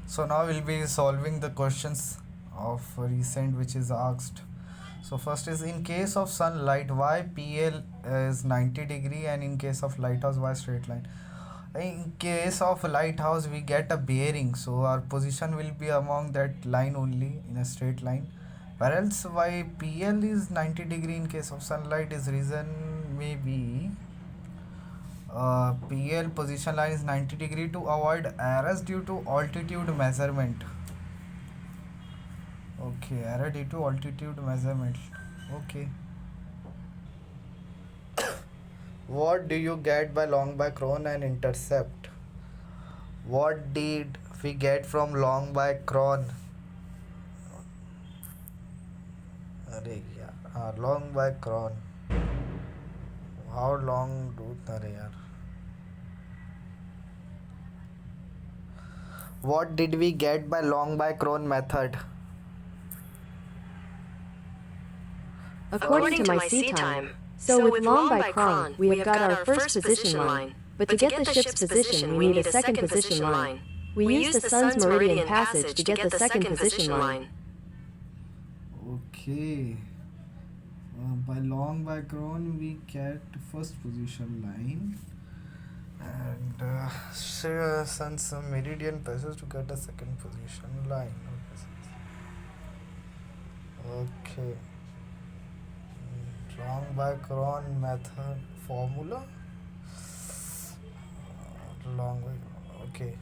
So now we'll be solving the questions of recent which is asked. So first is, in case of sunlight, why PL is 90 degree, and in case of lighthouse, why straight line? In case of lighthouse, we get a bearing, so our position will be among that line only in a straight line. Whereas why PL is 90 degree in case of sunlight is reason maybe PL position line is 90 degree to avoid errors due to altitude measurement. Okay, error due to altitude measurement. Okay. What do you get by long by Cron and intercept? What did we get from long by Cron? अरे यार हाँ long by Cron. How long do अरे यार. What did we get by long by Cron method? According to my sea time, so with long by cron, we have got our first position line, but to get the ship's position, we need a second position line. We use the sun's meridian passage to get the second position line. Okay. By long by Cron we get first position line, and sun's meridian passage to get a second position line. Okay. Long by Cron method formula. Long by okay.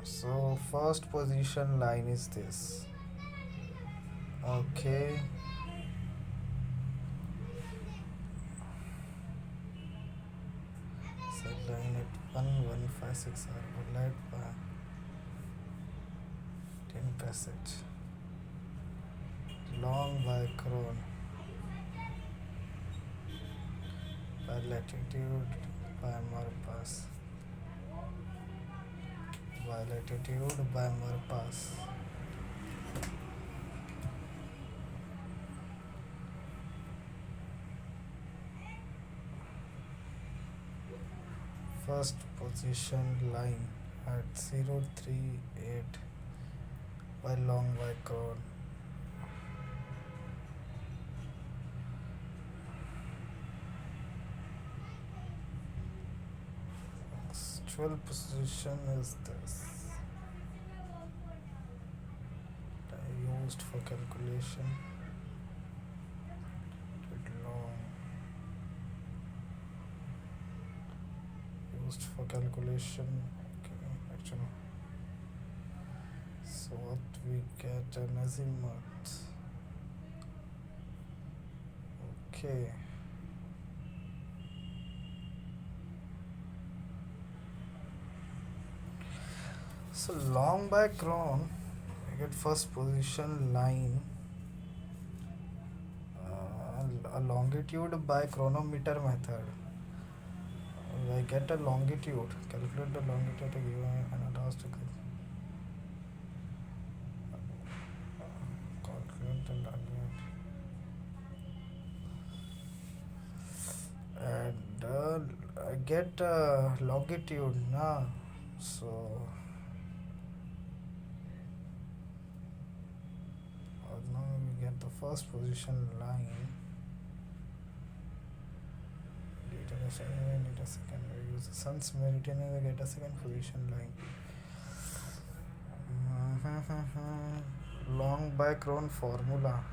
So first position line is this. Okay. So line at 1156 are led by 10 passage. Long by Cron by latitude by Marpas. By latitude by Marpas. First position line at 038 by long by Cron. Actual position is this. I used for calculation. Long. Used for calculation. Okay, actually. So what we get an azimuth. Okay. So long by Cron, I get first position line, a longitude by chronometer method. I get a longitude, calculate the longitude given and asked to calculate the longitude. And I get longitude now, so now we get the first position line. Need a second. We use the sun's meridian and we get a second position line. Long by Cron formula.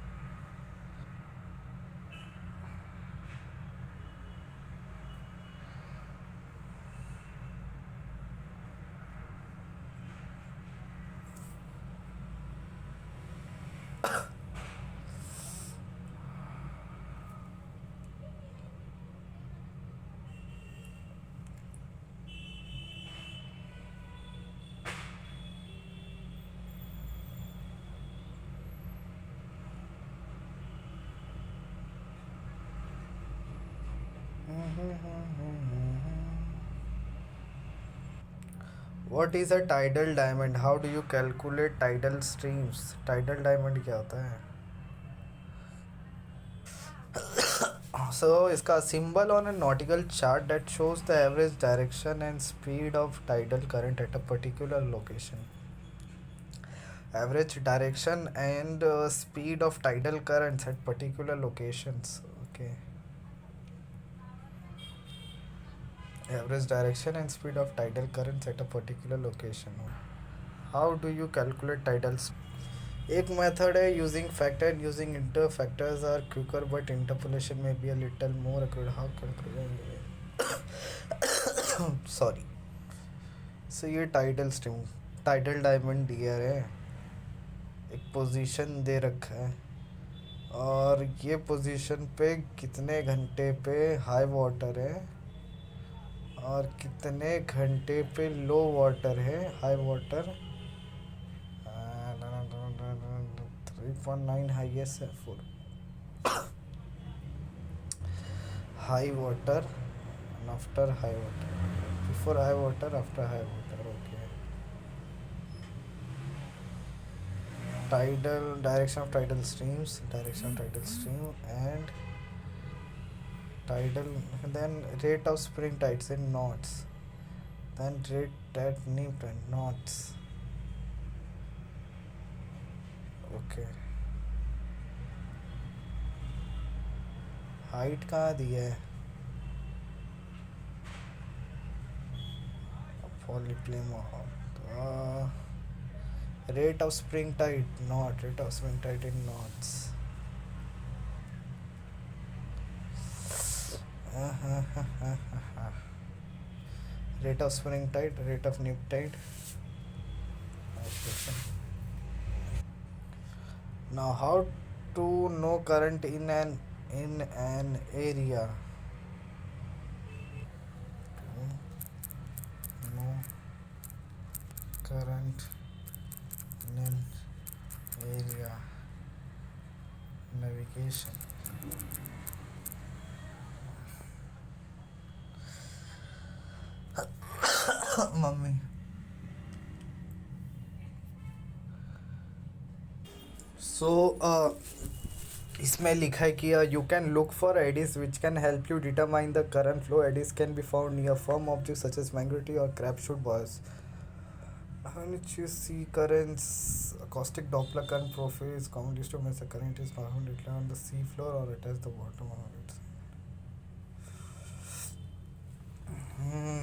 What is a tidal diamond? How do you calculate tidal streams? Tidal diamond क्या होता है? So इसका symbol on a nautical chart that shows the average direction and speed of tidal current at a particular location. Average direction and speed of tidal currents at particular locations. Okay. Average direction and speed of tidal currents at a particular location. How do you calculate tidal speed? एक method है using factor using inter factors are quicker but interpolation में be a little more accurate how sorry so ये tidal stream tidal diamond dear है एक position दे रखा है और ये पोजीशन पे कितने घंटे पे हाई वाटर है और कितने घंटे पे लो वाटर है हाई वाटर 3.9 highest है 4 high water and after high water before high water after high water okay tidal direction of tidal streams direction of tidal stream and tidal then rate of spring tides in knots then rate at Newton knots okay height कहाँ दी है पॉलीप्लेम rate of spring tide knot rate of spring tide in knots rate of spring tide rate of neap tide now how to know current in an area no current in an area navigation मम्मी so इसमें लिखा है कि you can look for eddies which can help you determine the current flow eddies can be found near firm object such as magnetic or crapshoot buoys which you see currents acoustic doppler current profile is commonly used to measure current is found on the sea floor or it has the bottom of it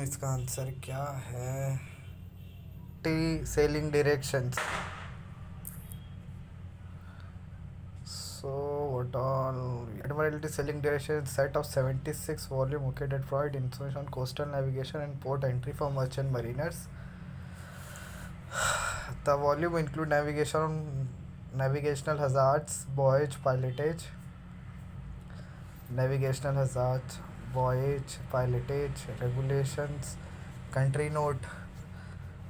इसका answer क्या है T sailing directions so what all Admiralty sailing directions set of 76 volume okay that provide information on coastal navigation and port entry for merchant mariners. The volume include navigational hazards, voyage pilotage, regulations, country note,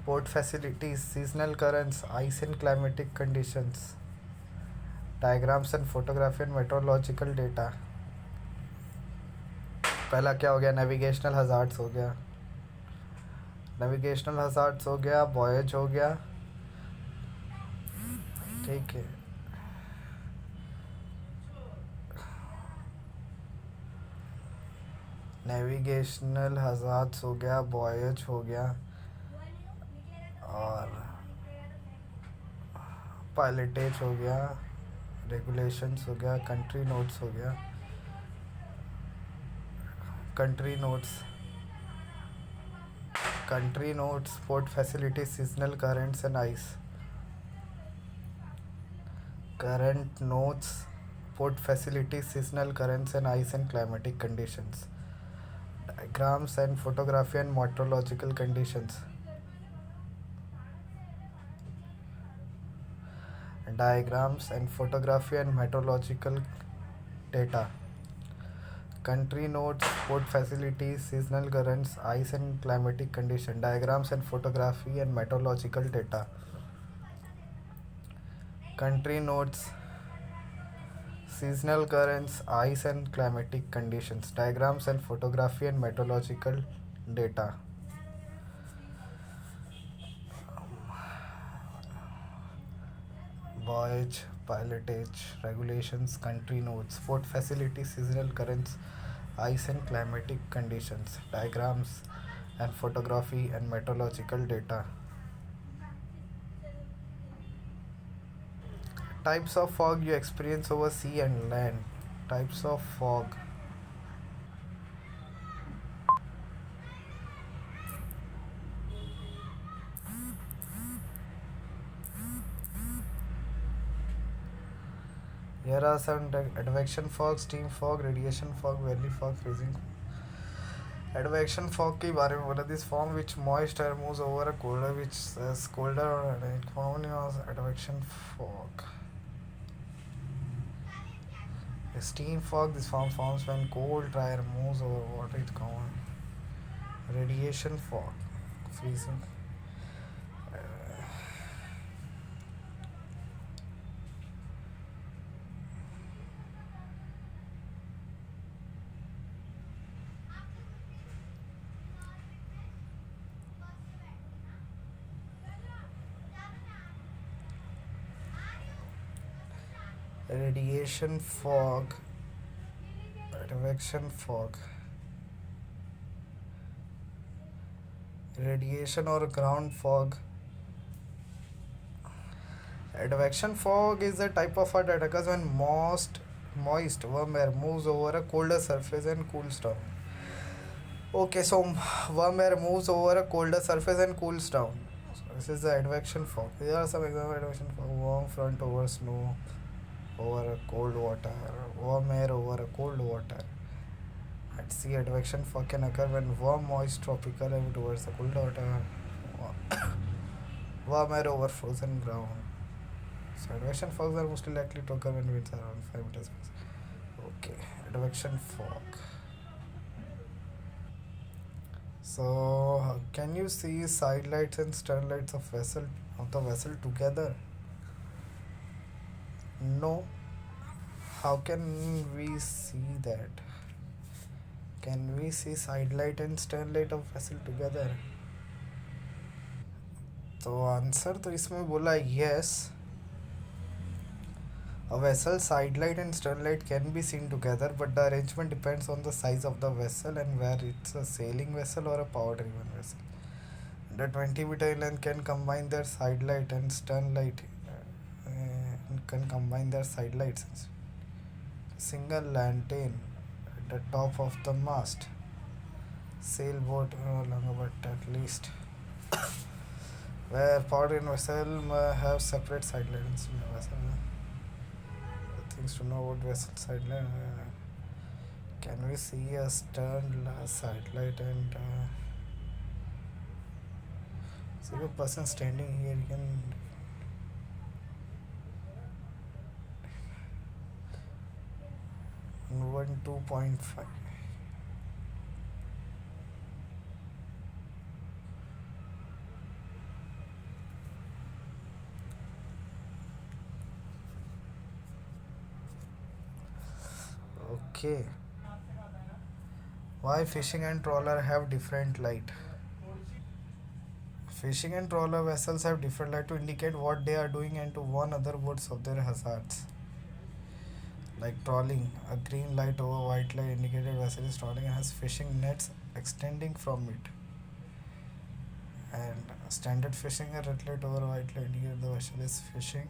port facilities, seasonal currents, ice and climatic conditions, diagrams and photography and meteorological data. पहला क्या हो गया navigational hazards हो गया voyage हो गया ठीक है नेविगेशनल हजार्ड्स हो गया वॉयज हो गया और पायलटेज हो गया रेगुलेशंस हो गया country notes port facilities seasonal currents and ice current notes port facilities seasonal currents and ice and climatic conditions diagrams and photography and meteorological conditions data country notes port facilities seasonal currents ice and climatic condition diagrams and photography and meteorological data country notes seasonal currents ice and climatic conditions diagrams and photography and meteorological data voyage pilotage regulations country notes port facilities seasonal currents ice and climatic conditions, diagrams and photography and meteorological data. Types of fog you experience over sea and land. Types of fog. Here are some advection fog, steam fog, radiation fog, valley fog, freezing. Advection fog के बारे में बोला. This form which moist air moves over a colder which is colder or form is advection fog. A steam fog, this form forms when cold dry air moves over water. It's called radiation fog. Freezing. Radiation fog, advection fog, radiation or ground fog. Advection fog is a type of fog that occurs when moist warm air moves over a colder surface and cools down. Okay, so warm air moves over a colder surface and cools down. So this is the advection fog. Here are some examples of advection fog. Warm front over snow over a cold water, warm air over a cold water. At sea, advection fog can occur when warm, moist tropical air towards the cold water, warm air over frozen ground. So advection fogs are mostly likely to occur when winds are around 5 meters. Okay, advection fog. So can you see side lights and stern lights of the vessel together? No. How can we see that? Can we see side light and stern light of vessel together? तो answer तो इसमें बोला yes. A vessel's side light and stern light can be seen together, but the arrangement depends on the size of the vessel and where it's a sailing vessel or a power-driven vessel. The 20-meter inland can combine their side light and stern light. Can combine their side lights. Single lantern at the top of the mast. Sailboat no longer, but at least where power-driven vessel have separate side lights. Things to know about vessel side light. Can we see a stern side light and see a person standing here? You can. One 2.5. Okay. Why fishing and trawler have different light? Fishing and trawler vessels have different light to indicate what they are doing and to warn other boats of their hazards. Like trawling, a green light over white light indicated vessel is trawling and has fishing nets extending from it. And standard fishing, a red light over white light indicated the vessel is fishing.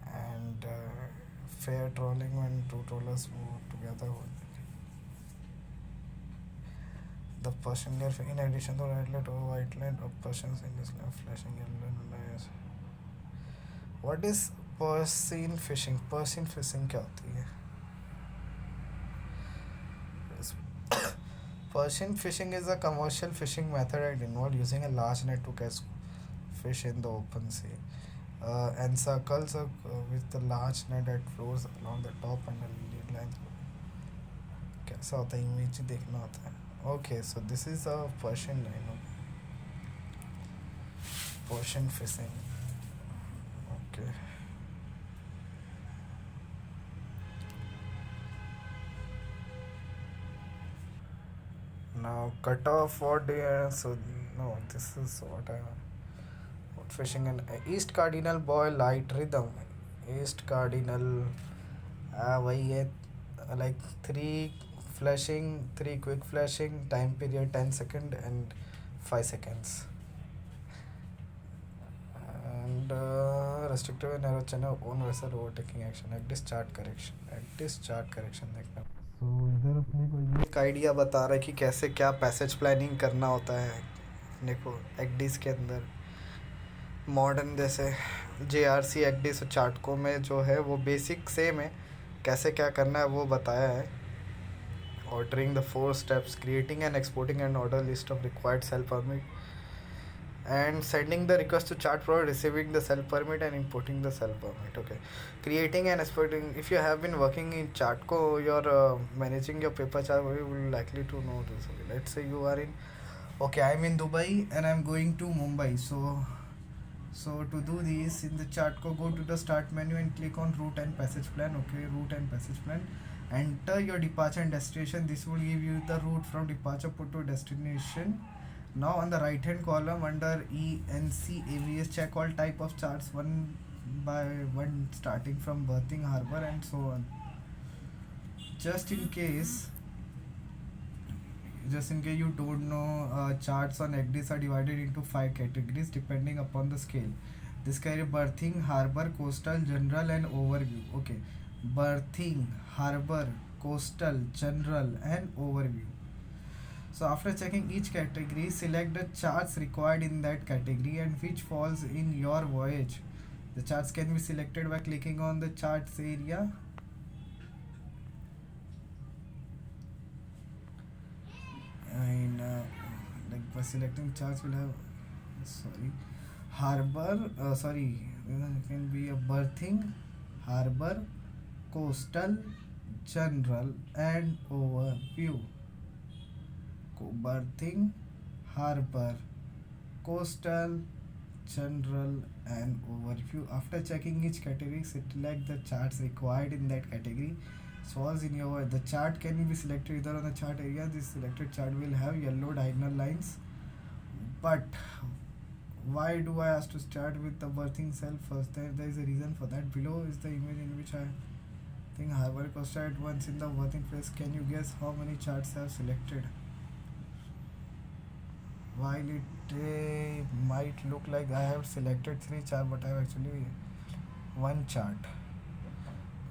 And fair trawling when two trawlers move together. The Persian layer, in addition to red light over white light, of Persians in this layer flashing yellow layers. What is Persian fishing? Persian fishing क्या होती है? Persian fishing is a commercial fishing method that involves using a large net to catch fish in the open sea. Encircles with the large net that flows along the top and the lead lines. कैसा होता है image देखना होता है. Okay, so this is a Persian line. Persian fishing. Okay. Now cut off what so no, this is what fishing and East Cardinal Boy Light Rhythm. East Cardinal वही है like 3 flashing, 3 quick flashing, time period 10 second and 5 seconds, and restrictive and narrow channel own vessel overtaking action, at this chart correction देखना। तो इधर अपने को ये एक idea बता रहा है कि कैसे क्या पैसेज प्लानिंग करना होता है अपने को एक्डिस के अंदर। मॉडर्न जैसे JRC एक्डिस और चार्टको में जो है वो बेसिक सेम है, कैसे क्या करना है वो बताया है। Ordering the 4 steps, creating and exporting an order list of required cell permit and sending the request to chart pro, receiving the cell permit and importing the cell permit. Okay, creating and exporting, if you have been working in chartco, you're managing your paper chart, you will likely to know this. Okay, let's say you are in, okay, I'm in Dubai and I'm going to Mumbai. So to do this, in the chartco, go to the start menu and click on route and passage plan. Okay, route and passage plan, enter your departure and destination. This will give you the route from departure port to destination. Now on the right hand column under ENC AVS, check all type of charts one by one, starting from berthing, harbor and so on. Just in case you don't know, charts on ECDIS are divided into 5 categories depending upon the scale. This carry berthing, harbor, coastal, general and overview. Okay, berthing, harbor, coastal, general and overview. So after checking each category, select the charts required in that category and which falls in your voyage. The charts can be selected by clicking on the charts area and like by selecting charts will have harbor, it can be a berthing, harbor, coastal, general and overview. Berthing, harbor, coastal, general and overview. After checking each category, select the charts required in that category. Falls in your, the chart can be selected either on the chart area. This selected chart will have yellow diagonal lines, but why do I ask to start with the berthing cell first? There is a reason for that. Below is the image in which I think harbor, coastal at once in the berthing phase. Can you guess how many charts I have selected? While it might look like I have selected 3 charts, but I have actually 1 chart,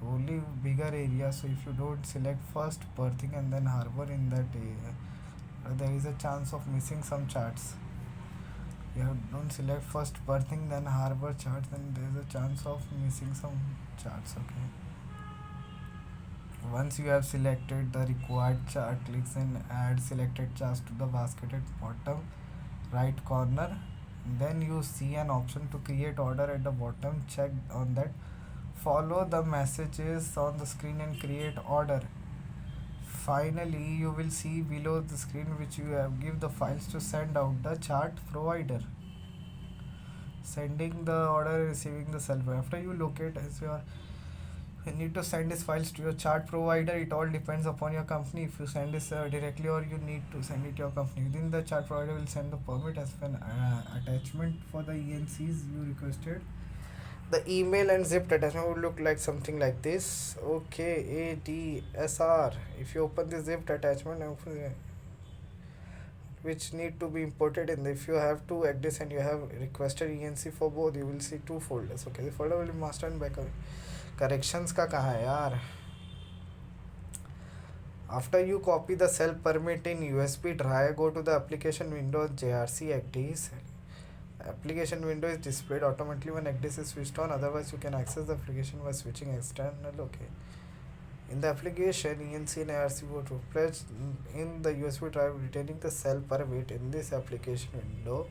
only bigger area. So if you don't select first berthing and then harbor in that area, there is a chance of missing some charts. You don't select first berthing then harbor charts, then there is a chance of missing some charts. Okay, once you have selected the required chart, click and add selected charts to the basket at bottom right corner. Then you see an option to create order at the bottom. Check on that. Follow the messages on the screen and create order. Finally, you will see below the screen which you have give the files to send out the chart provider. Sending the order, receiving the cell. After you locate as your, you need to send these files to your chart provider. It all depends upon your company. If you send this directly, or you need to send it to your company, then the chart provider will send the permit as an attachment for the ENCs you requested. The email and zipped attachment would look like something like this. Okay, ADSR. If you open the zipped attachment, which need to be imported in, if you have 2 ECDIS and you have requested ENC for both, you will see 2 folders. Okay, the folder will be master and backup. Corrections का कहाँ है यार? After you copy the cell permit in USB drive, go to the application window of JRC ECDIS. Application window is displayed automatically when ECDIS is switched on. Otherwise, you can access the application by switching external. Okay. In the application, ENC and ARC would replace in the USB drive retaining the cell permit. In this application window,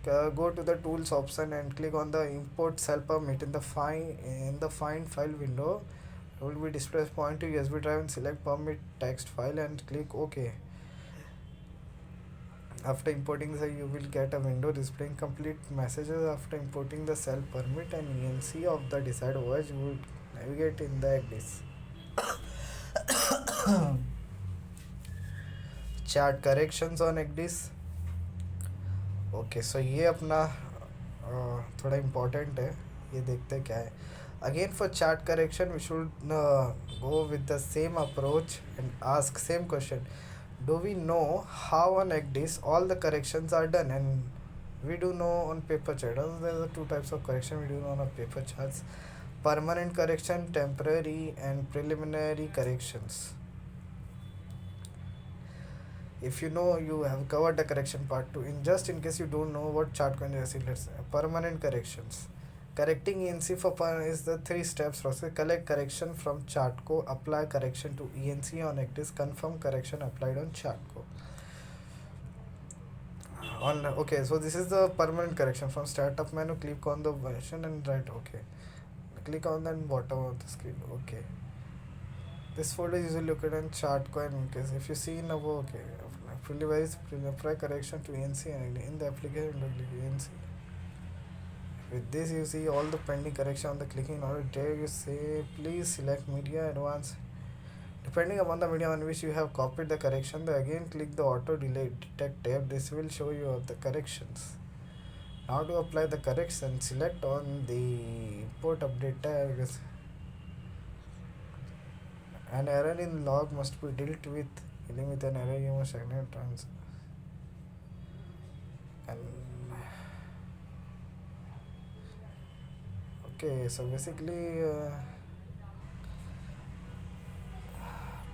go to the tools option and click on the import cell permit. In the find file window, it will be displayed. Point to USB drive and select permit text file and click OK. After importing the, you will get a window displaying complete messages. After importing the cell permit and ENC of the desired voyage, you will navigate in the ECDIS. Chart corrections on ECDIS. Okay so ये अपना थोड़ा important है, ये देखते क्या है। Again, for chart correction, we should go with the same approach and ask same question. Do we know how on ECDIS all the corrections are done? And we do know on paper chart. There are two types of correction we do know on paper charts: permanent correction, temporary, and preliminary corrections. If you know, you have covered the correction part 2. In case you don't know what chart correction, let's say permanent corrections. Correcting ENC for is the 3 steps process. Collect correction from chart को, apply correction to ENC on ECDIS, confirm correction applied on chart को. Okay, so this is the permanent correction. From startup menu, click on the version and write okay. Click on the bottom of the screen. Okay. This folder is usually located in chart को, in case if you see in above, okay. Apply correction to ENC and in the application ENC. With this, you see all the pending correction on the clicking order. There you say please select media advanced. Depending upon the media on which you have copied the correction, again click the auto delete detect tab. This will show you all the corrections. Now to apply the correction, select on the import update tab. An error in log must be dealt with. Dealing with an error, you must ignite trans. And okay, so basically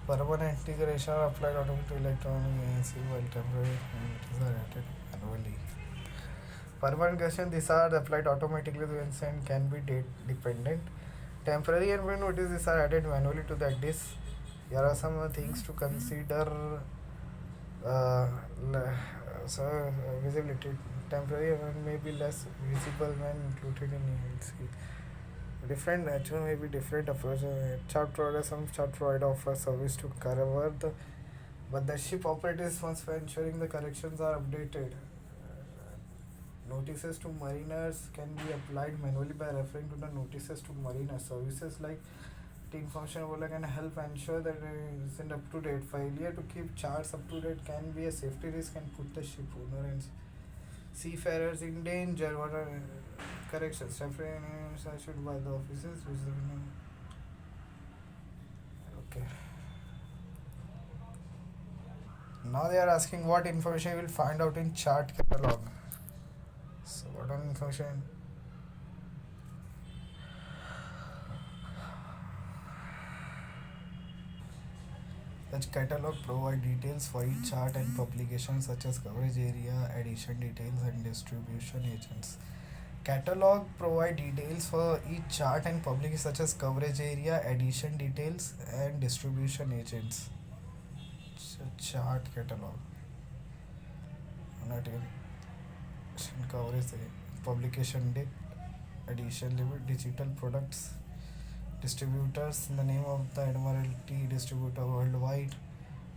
permanent integration are applied automatically to electronic ANC while temporary parameters are added manually. Permanent correction, these are applied automatically to ANC and can be date dependent. Temporary and when notice, these are added manually to the disk. Here are some things to consider. So visibility. Temporary one may be less visible when included in ENC. Different actually may be different approach. Chart provider, some chart provider offer service to cover the, but the ship operator is responsible for ensuring the corrections are updated. Notices to mariners can be applied manually by referring to the notices to mariners. Services like the information overlay can help ensure that it is up to date. Failure to keep charts up to date can be a safety risk and put the ship owner and seafarers in danger. What are corrections? Reference issued by the officers. Okay. Now they are asking what information you will find out in chart catalog. So what are information? The catalog provide details for each chart and publication such as coverage area, edition details and distribution agents. Catalog provide details for each chart and publication such as coverage area, edition details and distribution agents. Chart catalog. Not even coverage, publication date, edition limit, digital products, distributors, the name of the Admiralty distributor worldwide,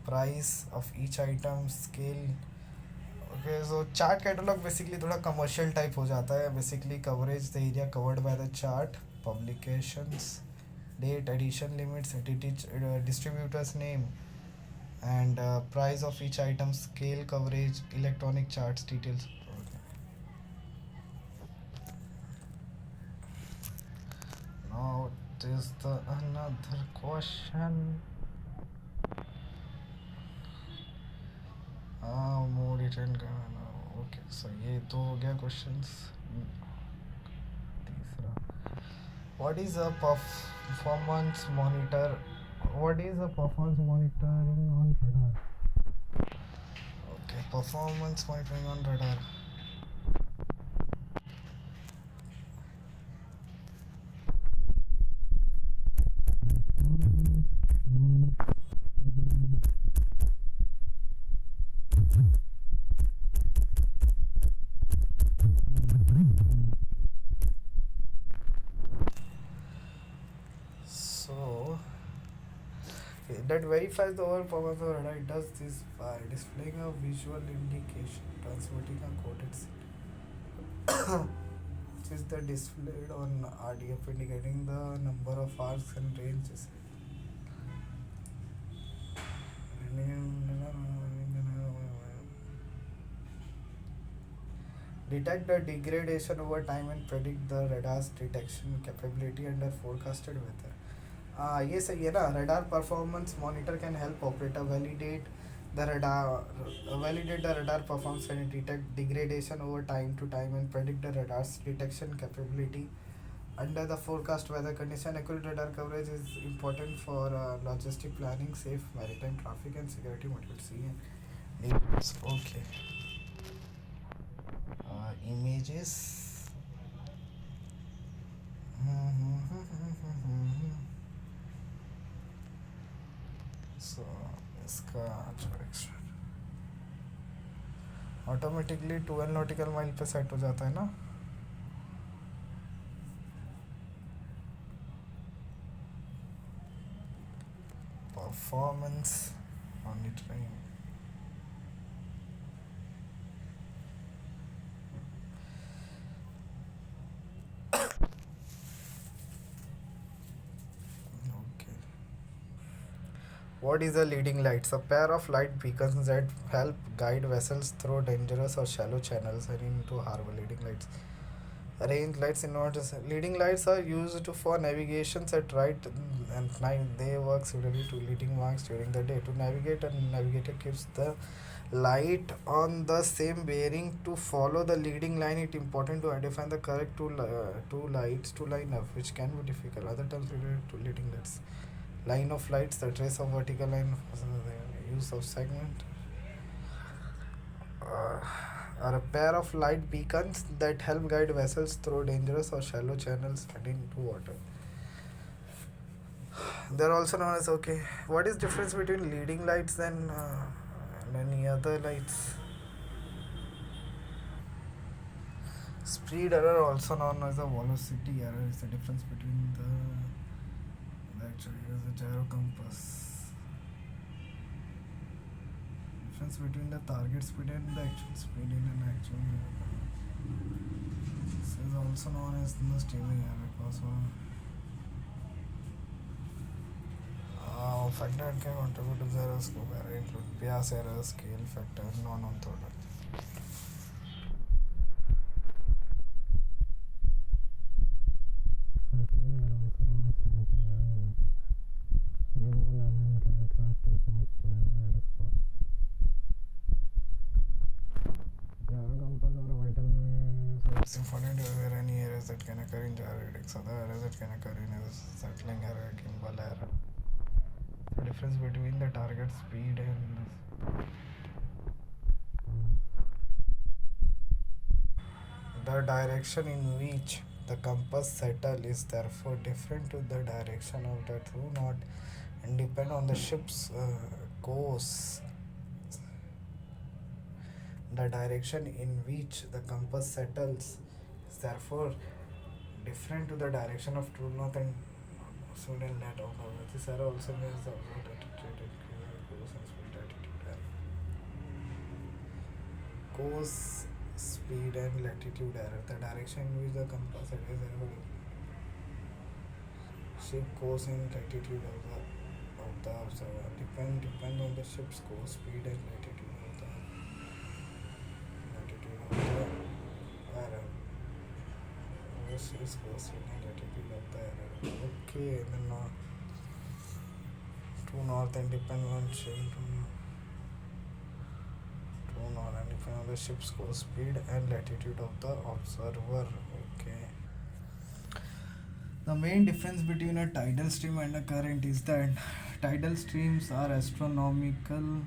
price of each item, scale. Okay, so chart catalog basically थोड़ा commercial type हो जाता है. Basically coverage, the area covered by the chart, publications, date, edition limits, distributor's name, and price of each item, scale, coverage, electronic charts details. Now is the another question. More detailed. Okay, so ये तो हो गया questions. तीसरा, what is a performance monitor? What is a performance monitoring on radar? Okay, performance monitoring on radar. That verifies the overall performance of radar. It does this by displaying a visual indication, transmitting a coded signal, which is the displayed on RDF, indicating the number of arcs and ranges. detect the degradation over time and predict the radar's detection capability under forecasted weather. ये सही है ना. Radar performance monitor can help operator validate the radar performance and detect degradation over time to time and predict the radar's detection capability under the forecast weather condition. Accurate radar coverage is important for logistic planning, safe maritime traffic and security modules. See and images. Okay. Images. So इसका automatically 12 nautical mile पे set हो जाता है ना. Performance monitoring. What is a leading lights? A pair of light beacons that help guide vessels through dangerous or shallow channels and into harbor. Leading lights. Range lights in order. Leading lights are used for navigations at night and night. They work similarly to leading marks during the day. To navigate, a navigator keeps the light on the same bearing. To follow the leading line, it is important to identify the correct two lights to line up, which can be difficult. Other terms related to leading lights. Line of lights, the trace of vertical line, use of segment, are a pair of light beacons that help guide vessels through dangerous or shallow channels and into water. They are also known as, okay, what is difference between leading lights and any other lights? Speed error, also known as a velocity error, is the difference between actually is a gyro compass. Difference between the target speed and the actual speed in an actual. This is also known as the steaming error because factor that can contribute to the error scope error include bias error, scale factor, non-orthogonal. It's important to aware any errors that can occur in gyratics. Other errors that can occur in is settling error, gimbal error. The difference between the target speed and the direction in which the compass settle is therefore different to the direction of the true north and depend on the ship's course. The direction in which the compass settles is therefore different to the direction of true north and soon and net out of this error also means the course, speed and latitude error. The direction in which the compass settles is error. Ship course and latitude of the observer depend on the ship's course, speed and latitude of the error. Ship's course, speed and latitude of the error. Okay, then true north and depend on ship true north and depend on the ship's course, speed and latitude of the observer. Okay. The main difference between a tidal stream and a current is that tidal streams are astronomical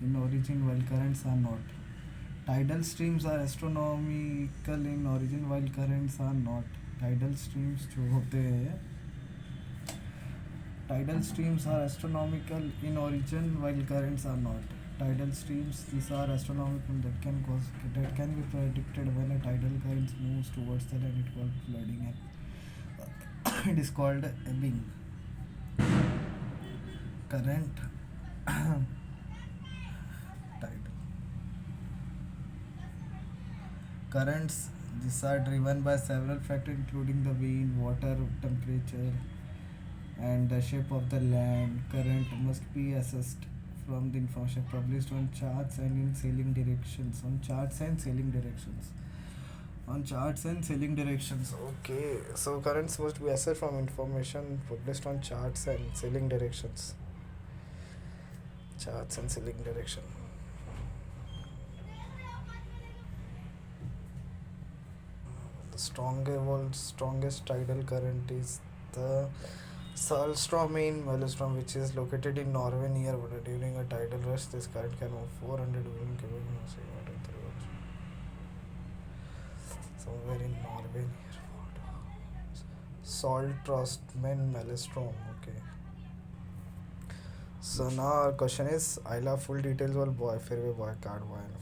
in origin while currents are not. Tidal streams are astronomical in origin while currents are not. Tidal streams जो होते हैं tidal streams are astronomical in origin while currents are not. Tidal streams, these are astronomical that can be predicted when a tidal current moves towards the land. It called flooding and it is called ebbing. Current tidal currents, these are driven by several factors including the wind, water, temperature and the shape of the land. Current must be assessed from the information published on charts and sailing directions. on charts and selling directions. Okay, so currents must be assessed from information published on charts and selling directions. Charts and selling direction. The strongest tidal current is the Salstrom in Maelstrom, which is located in Norway near water. During a tidal rush, this current can move 400 million cubic meters through water. Somewhere in Norway near water. Saltstraumen Maelstrom. Okay. So now our question is, I love full details or boy, fairway boy, card boy, and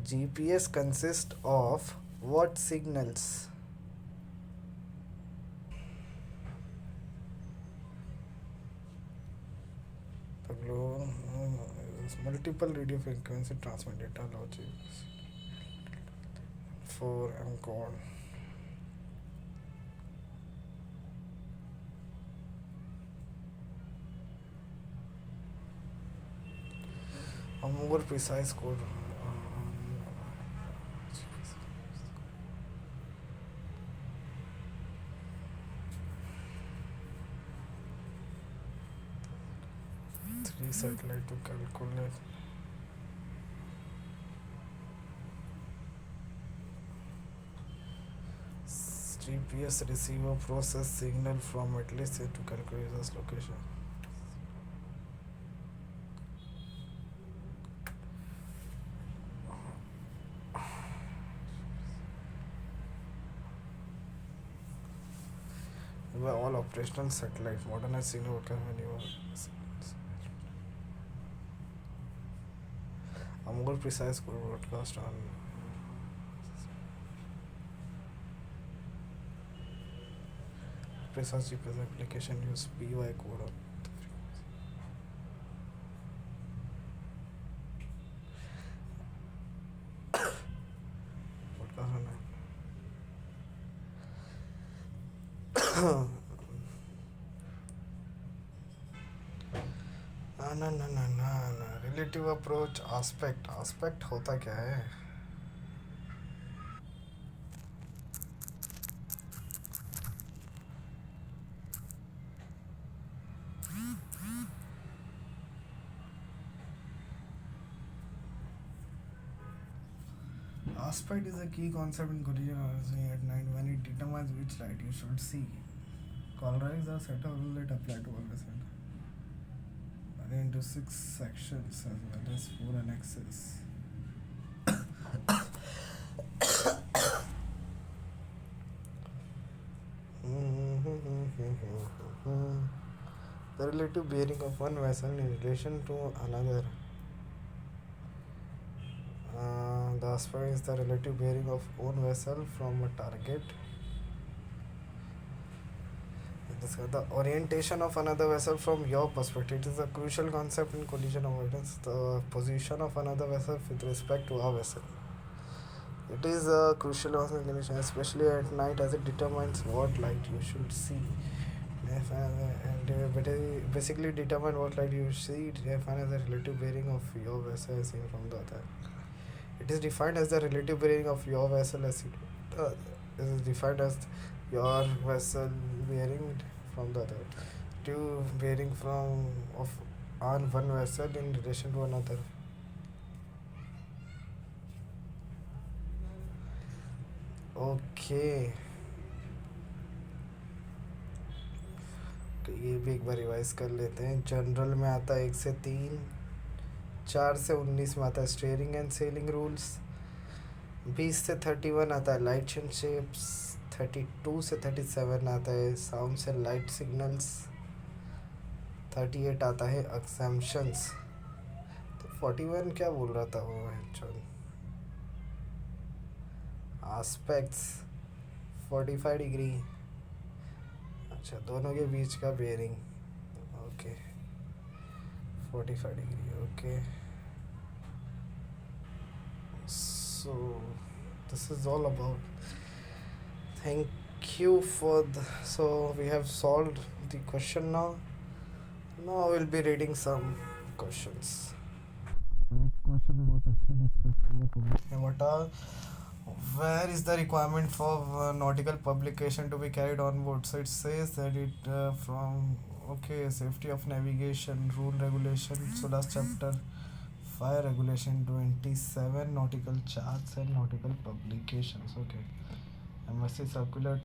GPS consists of what signals? The globe is multiple radio frequency transmit data logic for encode. A more precise code. 3 satellite to calculate GPS receiver process signal from at least to calculate this location. By all operational satellite modernized signal broadcast a more precise code broadcast on precise GPS application use PY code of the frequency. Broadcast on ना relative approach aspect होता क्या है? Aspect is a key concept in collision analysis at night when it determines which light you should see. Colorize are set of rules that apply to all the set. Into 6 sections as well as 4 annexes. The relative bearing of one vessel in relation to another. The aspect is the relative bearing of one vessel from a target. The orientation of another vessel from your perspective. It is a crucial concept in collision avoidance. The position of another vessel with respect to our vessel. It is a crucial condition, especially at night, as it determines what light you should see. And basically determine what light you see. Defined as the relative bearing of your vessel as seen from the other. It is defined as the relative bearing of your vessel as seen. It is defined as your vessel bearing from the other. Two bearing from of on one vessel in relation to another. Okay. तो ये भी एक बार revise कर लेते हैं. General में आता है 1 से 3, 4 से 19 में आता है स्टीयरिंग एंड सेलिंग रूल्स, 20 से 31 आता है लाइट्स एंड शेप्स, 32 से 37 आता है साउंड्स एंड लाइट सिग्नल्स, 38 आता है एक्सम्पशंस. तो 41 क्या बोल रहा था वो एक्चुअल एस्पेक्ट्स 45 डिग्री. अच्छा, दोनों के बीच का bearing. Okay 45 degree. Okay so this is all about. Thank you for so we have solved the question. Now we'll be reading some questions. Question बहुत अच्छे डिस्कस किए तुम। What are where is the requirement for nautical publication to be carried on board? So it says that it from okay, safety of navigation, rule regulation. So last chapter, fire regulation 27, nautical charts and nautical publications. Okay, MSc circular